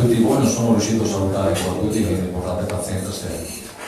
tutti voi, non sono riuscito a salutare tutti, quindi portate pazienza se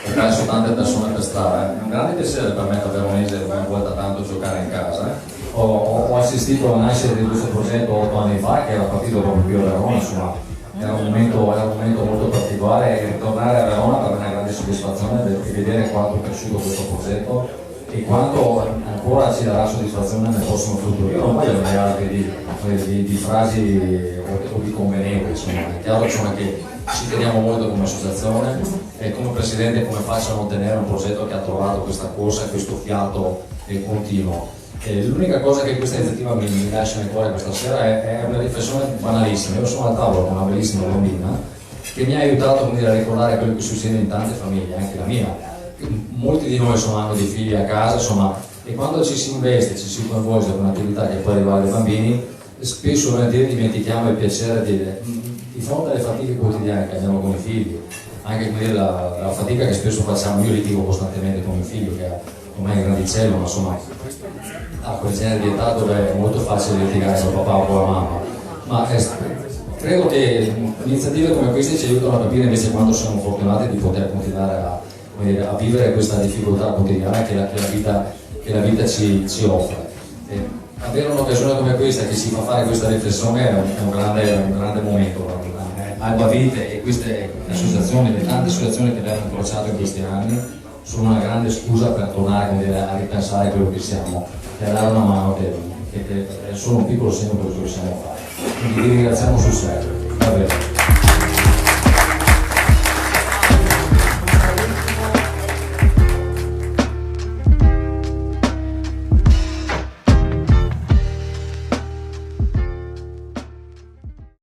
ho perso tante persone per strada. È un grande piacere per me da veronese una volta tanto giocare in casa. Ho assistito alla nascita di questo progetto 8 anni fa, che era partito proprio qui a Verona, insomma, era un momento molto particolare, e ritornare a Verona per me è una grande soddisfazione di vedere quanto è cresciuto questo progetto e quanto ancora ci darà soddisfazione nel prossimo futuro. Io non voglio avere di frasi o di convenevoli, insomma, è chiaro insomma, che ci teniamo molto come associazione e come presidente come faccio a non tenere un progetto che ha trovato questa corsa e questo fiato continuo. L'unica cosa che questa iniziativa mi lascia nel cuore questa sera è una riflessione banalissima. Io sono al tavolo con una bellissima bambina che mi ha aiutato a ricordare quello che succede in tante famiglie, anche la mia. Molti di noi hanno dei figli a casa, insomma, e quando ci si investe, ci si coinvolge con un'attività che può arrivare ai bambini, spesso volentieri dimentichiamo il piacere di fronte alle fatiche quotidiane che abbiamo con i figli, anche la fatica che spesso facciamo. Io litigo costantemente con mio figlio che ormai è grandicello, ma insomma ha quel genere di età dove è molto facile litigare con papà o con la mamma, ma credo che iniziative come queste ci aiutano a capire invece quanto siamo fortunati di poter continuare a vivere questa difficoltà quotidiana che la vita ci offre. Avere un'occasione come questa che ci fa fare questa riflessione è un grande momento. Alba Vite e queste associazioni, le tante associazioni che abbiamo incrociato in questi anni, sono una grande scusa per tornare a ripensare quello che siamo e a dare una mano che è solo un piccolo segno per quello che riusciamo a fare. Quindi vi ringraziamo sul serio.